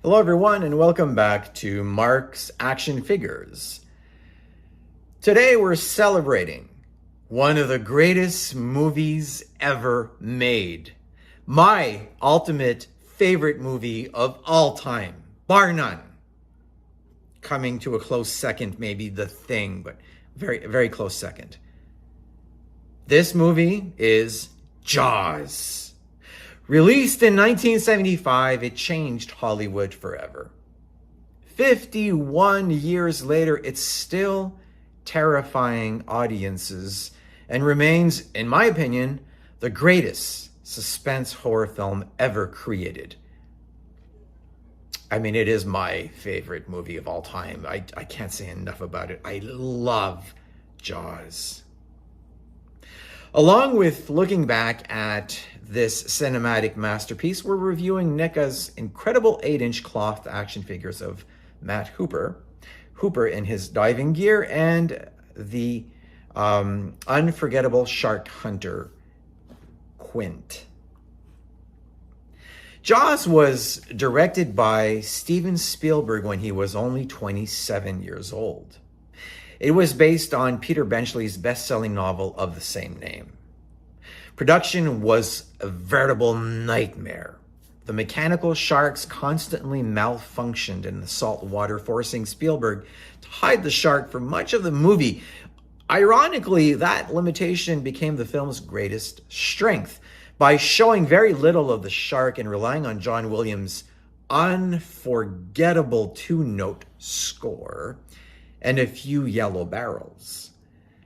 Hello everyone and welcome back to Mark's Action Figures. Today we're celebrating one of the greatest movies ever made. My ultimate favorite movie of all time, bar none. Coming to a close second, maybe The Thing, but very, very close second. This movie is Jaws. Released in 1975, it changed Hollywood forever. 51 years later, it's still terrifying audiences and remains, in my opinion, the greatest suspense horror film ever created. I mean, it is my favorite movie of all time. I can't say enough about it. I love Jaws. Along with looking back at this cinematic masterpiece, we're reviewing NECA's incredible 8-inch cloth action figures of Matt Hooper in his diving gear, and the unforgettable shark hunter, Quint. Jaws was directed by Steven Spielberg when he was only 27 years old. It was based on Peter Benchley's best-selling novel of the same name. Production was a veritable nightmare. The mechanical sharks constantly malfunctioned in the salt water, forcing Spielberg to hide the shark for much of the movie. Ironically, that limitation became the film's greatest strength. By showing very little of the shark and relying on John Williams' unforgettable 2-note score and a few yellow barrels,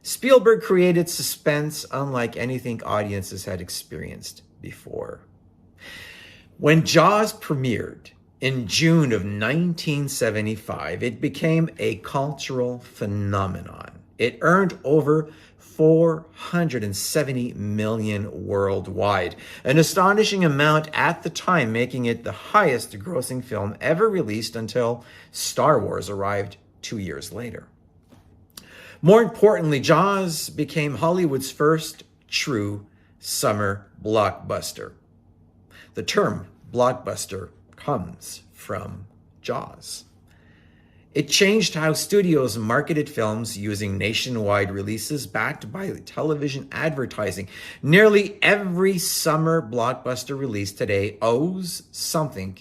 Spielberg created suspense unlike anything audiences had experienced before. When Jaws premiered in June of 1975, it became a cultural phenomenon. It earned over $470 million worldwide, an astonishing amount at the time, making it the highest grossing film ever released until Star Wars arrived 2 years later. More importantly, Jaws became Hollywood's first true summer blockbuster. The term blockbuster comes from Jaws. It changed how studios marketed films using nationwide releases backed by television advertising. Nearly every summer blockbuster release today owes something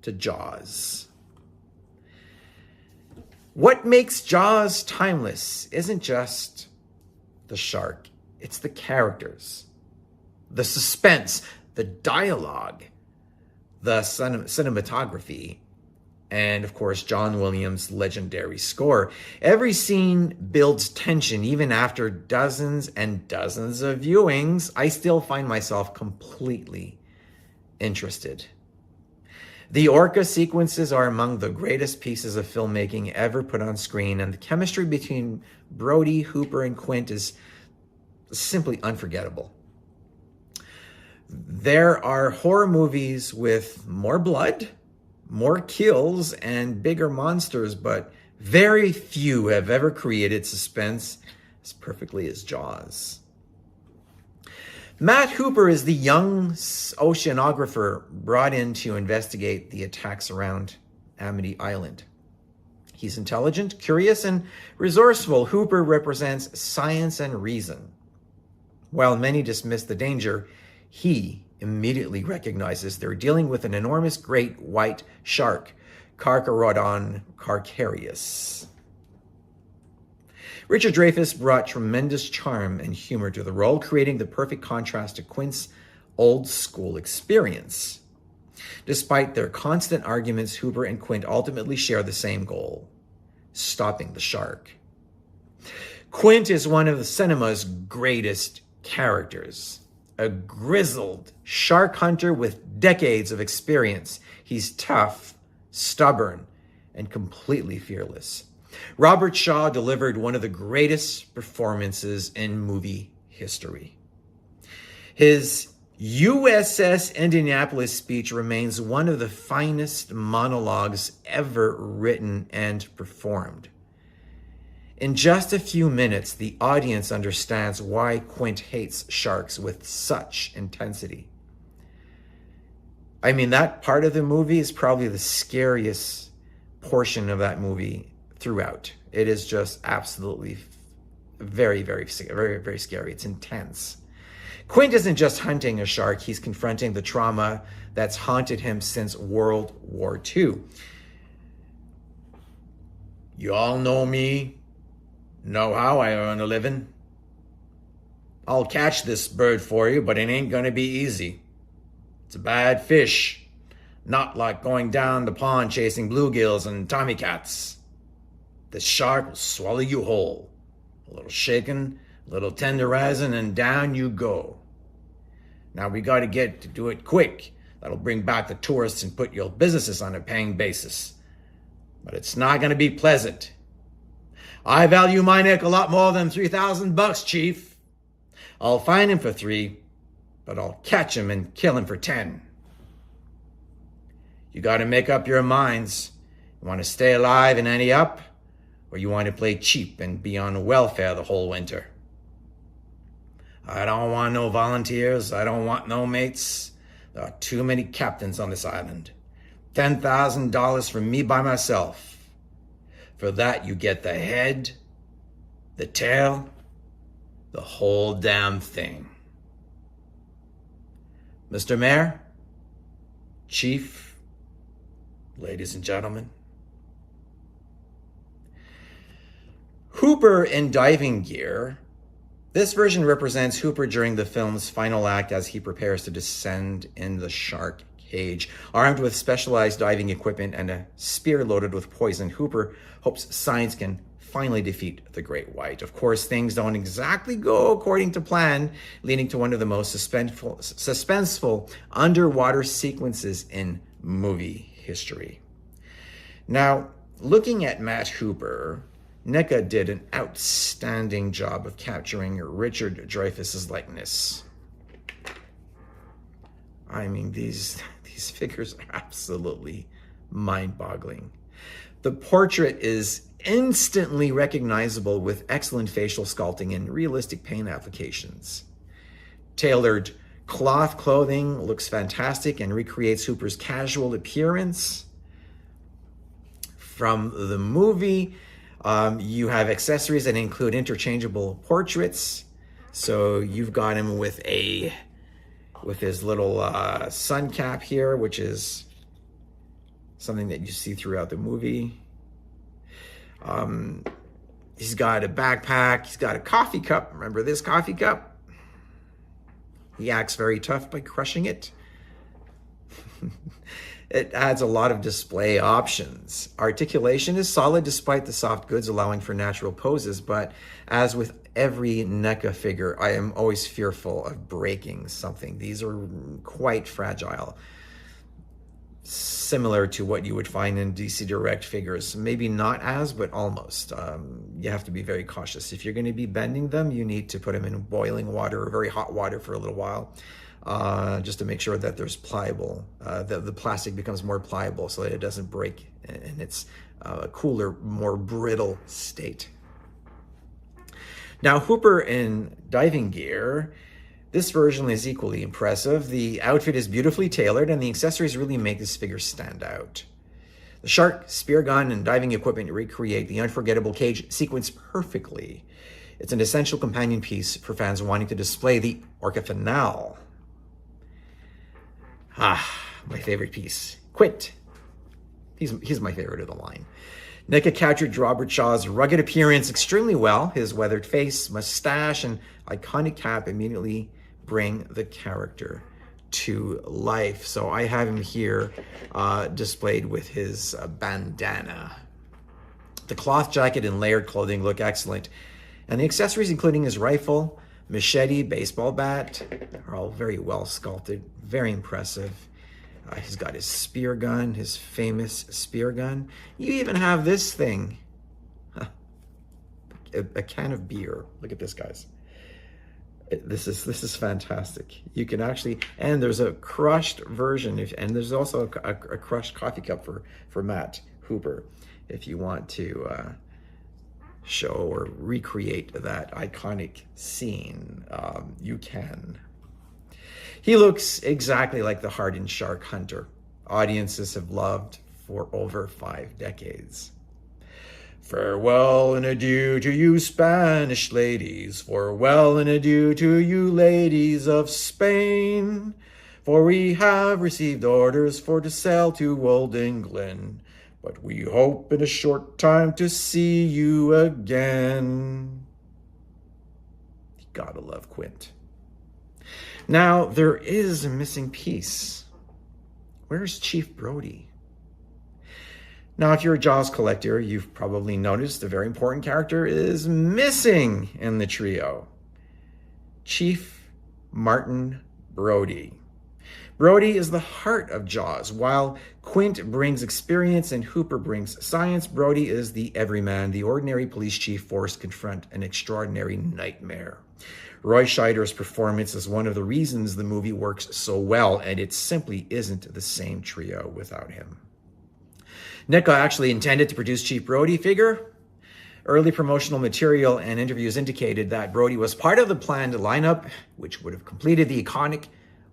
to Jaws. What makes Jaws timeless isn't just the shark, it's the characters, the suspense, the dialogue, the cinematography, and of course, John Williams' legendary score. Every scene builds tension. Even after dozens and dozens of viewings, I still find myself completely interested. The orca sequences are among the greatest pieces of filmmaking ever put on screen, and the chemistry between Brody, Hooper, and Quint is simply unforgettable. There are horror movies with more blood, more kills, and bigger monsters, but very few have ever created suspense as perfectly as Jaws. Matt Hooper is the young oceanographer brought in to investigate the attacks around Amity Island. He's intelligent, curious, and resourceful. Hooper represents science and reason. While many dismiss the danger, he immediately recognizes they're dealing with an enormous great white shark, Carcharodon carcharius. Richard Dreyfuss brought tremendous charm and humor to the role, creating the perfect contrast to Quint's old-school experience. Despite their constant arguments, Hooper and Quint ultimately share the same goal: stopping the shark. Quint is one of the cinema's greatest characters, a grizzled shark hunter with decades of experience. He's tough, stubborn, and completely fearless. Robert Shaw delivered one of the greatest performances in movie history. His USS Indianapolis speech remains one of the finest monologues ever written and performed. In just a few minutes, the audience understands why Quint hates sharks with such intensity. I mean, that part of the movie is probably the scariest portion of that movie throughout. It is just absolutely very, very, very, very scary. It's intense. Quint isn't just hunting a shark, he's confronting the trauma that's haunted him since World War II. You all know me, know how I earn a living. I'll catch this bird for you, but it ain't gonna be easy. It's a bad fish, not like going down the pond chasing bluegills and tommycats. The shark will swallow you whole. A little shaken, a little tenderizing, and down you go. Now we gotta get to do it quick. That'll bring back the tourists and put your businesses on a paying basis. But it's not gonna be pleasant. I value my neck a lot more than $3,000, Chief. I'll find him for 3, but I'll catch him and kill him for 10. You gotta make up your minds. You wanna stay alive and ante up, or you want to play cheap and be on welfare the whole winter? I don't want no volunteers. I don't want no mates. There are too many captains on this island. $10,000 from me by myself. For that, you get the head, the tail, the whole damn thing. Mr. Mayor, Chief, ladies and gentlemen, Hooper in diving gear. This version represents Hooper during the film's final act as he prepares to descend in the shark cage. Armed with specialized diving equipment and a spear loaded with poison, Hooper hopes science can finally defeat the great white. Of course, things don't exactly go according to plan, leading to one of the most suspenseful underwater sequences in movie history. Now, looking at Matt Hooper, NECA did an outstanding job of capturing Richard Dreyfuss's likeness. I mean, these figures are absolutely mind-boggling. The portrait is instantly recognizable with excellent facial sculpting and realistic paint applications. Tailored cloth clothing looks fantastic and recreates Hooper's casual appearance. From the movie, you have accessories that include interchangeable portraits. So you've got him with his little sun cap here, which is something that you see throughout the movie. He's got a backpack. He's got a coffee cup. Remember this coffee cup? He acts very tough by crushing it. It adds a lot of display options. Articulation is solid despite the soft goods allowing for natural poses, but as with every NECA figure, I am always fearful of breaking something. These are quite fragile, similar to what you would find in DC Direct figures. Maybe not as, but almost. You have to be very cautious. If you're going to be bending them, you need to put them in boiling water or very hot water for a little while. Just to make sure that there's pliable, the plastic becomes more pliable so that it doesn't break in its cooler, more brittle state. Now, Hooper in diving gear, this version is equally impressive. The outfit is beautifully tailored and the accessories really make this figure stand out. The shark, spear gun, and diving equipment recreate the unforgettable cage sequence perfectly. It's an essential companion piece for fans wanting to display the orca finale. My favorite piece, Quint. He's my favorite of the line. NECA captured Robert Shaw's rugged appearance extremely well. His weathered face, mustache, and iconic cap immediately bring the character to life. So I have him here displayed with his bandana. The cloth jacket and layered clothing look excellent. And the accessories, including his rifle, machete, baseball bat, are all very well sculpted, very impressive. He's got his spear gun, his famous spear gun. You even have this thing, a can of beer. Look at this, guys. This is fantastic. You can actually, and there's a crushed version, and there's also a crushed coffee cup for Matt Hooper, if you want to show or recreate that iconic scene. You can. He looks exactly like the hardened shark hunter audiences have loved for over 5 decades. Farewell and adieu to you Spanish ladies, farewell and adieu to you ladies of Spain, for we have received orders for to sail to old England, but we hope in a short time to see you again. You gotta love Quint. Now, there is a missing piece. Where's Chief Brody? Now, if you're a Jaws collector, you've probably noticed a very important character is missing in the trio. Chief Martin Brody. Brody is the heart of Jaws. While Quint brings experience and Hooper brings science, Brody is the everyman, the ordinary police chief forced to confront an extraordinary nightmare. Roy Scheider's performance is one of the reasons the movie works so well, and it simply isn't the same trio without him. NECA actually intended to produce Chief Brody figure. Early promotional material and interviews indicated that Brody was part of the planned lineup, which would have completed the iconic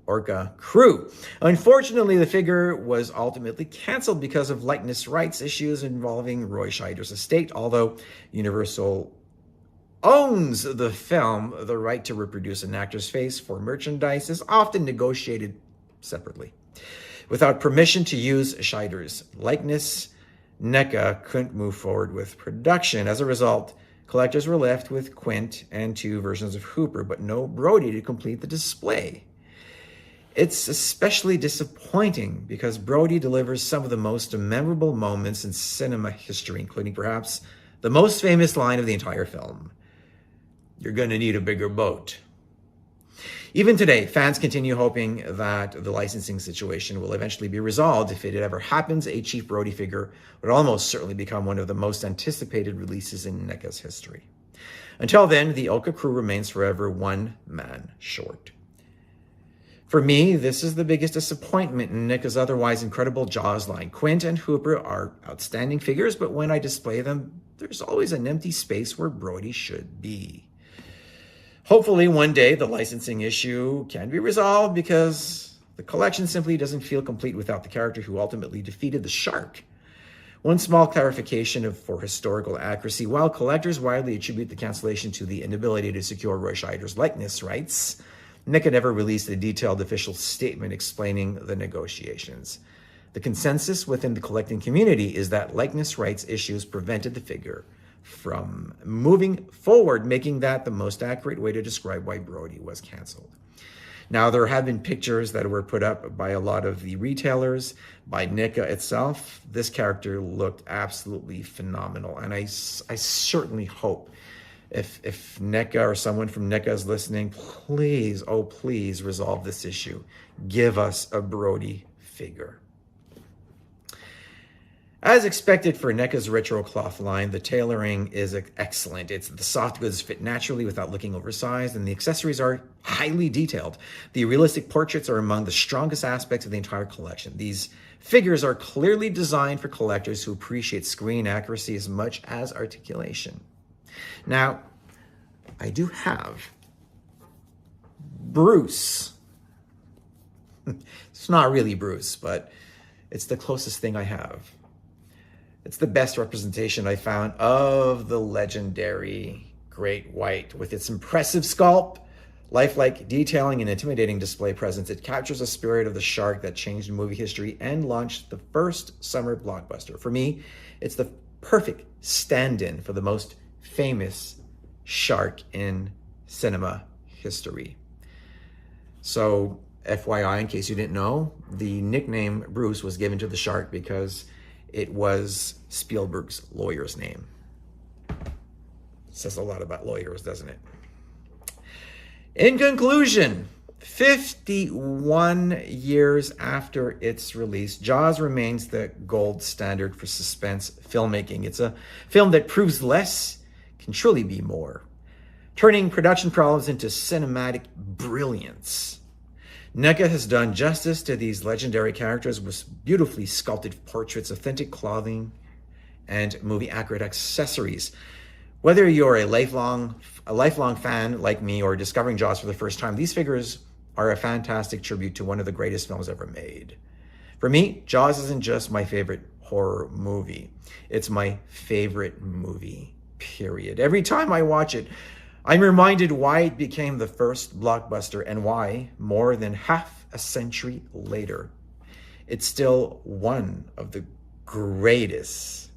Orca crew. Unfortunately, the figure was ultimately canceled because of likeness rights issues involving Roy Scheider's estate, although Universal owns the film. The right to reproduce an actor's face for merchandise is often negotiated separately. Without permission to use Scheider's likeness, NECA couldn't move forward with production. As a result, collectors were left with Quint and 2 versions of Hooper, but no Brody to complete the display. It's especially disappointing because Brody delivers some of the most memorable moments in cinema history, including perhaps the most famous line of the entire film. You're gonna need a bigger boat. Even today, fans continue hoping that the licensing situation will eventually be resolved. If it ever happens, a Chief Brody figure would almost certainly become one of the most anticipated releases in NECA's history. Until then, the Orca crew remains forever one man short. For me, this is the biggest disappointment in NECA's otherwise incredible Jaws line. Quint and Hooper are outstanding figures, but when I display them, there's always an empty space where Brody should be. Hopefully one day the licensing issue can be resolved because the collection simply doesn't feel complete without the character who ultimately defeated the shark. One small clarification for historical accuracy: while collectors widely attribute the cancellation to the inability to secure Roy Scheider's likeness rights, NECA never released a detailed official statement explaining the negotiations. The consensus within the collecting community is that likeness rights issues prevented the figure from moving forward, making that the most accurate way to describe why Brody was canceled. Now, there have been pictures that were put up by a lot of the retailers, by NECA itself. This character looked absolutely phenomenal, and I certainly hope if NECA or someone from NECA is listening, please, oh please, resolve this issue. Give us a Brody figure. As expected for NECA's retro cloth line, the tailoring is excellent. The soft goods fit naturally without looking oversized, and the accessories are highly detailed. The realistic portraits are among the strongest aspects of the entire collection. These figures are clearly designed for collectors who appreciate screen accuracy as much as articulation. Now, I do have Bruce. It's not really Bruce, but it's the closest thing I have. It's the best representation I found of the legendary great white. With its impressive sculpt, lifelike detailing, and intimidating display presence, it captures the spirit of the shark that changed movie history and launched the first summer blockbuster. For me, it's the perfect stand-in for the most famous shark in cinema history. So, FYI, in case you didn't know, the nickname Bruce was given to the shark because it was Spielberg's lawyer's name. Says a lot about lawyers, doesn't it? In conclusion, 51 years after its release, Jaws remains the gold standard for suspense filmmaking. It's a film that proves less can truly be more, turning production problems into cinematic brilliance. NECA has done justice to these legendary characters with beautifully sculpted portraits, authentic clothing, and movie-accurate accessories. Whether you're a lifelong fan like me or discovering Jaws for the first time, these figures are a fantastic tribute to one of the greatest films ever made. For me, Jaws isn't just my favorite horror movie. It's my favorite movie, period. Every time I watch it, I'm reminded why it became the first blockbuster and why, more than half a century later, it's still one of the greatest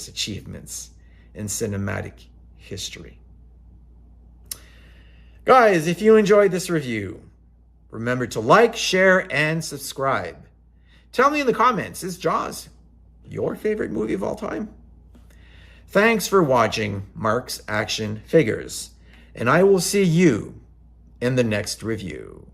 achievements in cinematic history. Guys, if you enjoyed this review, remember to like, share, and subscribe. Tell me in the comments, is Jaws your favorite movie of all time? Thanks for watching Mark's Action Figures, and I will see you in the next review.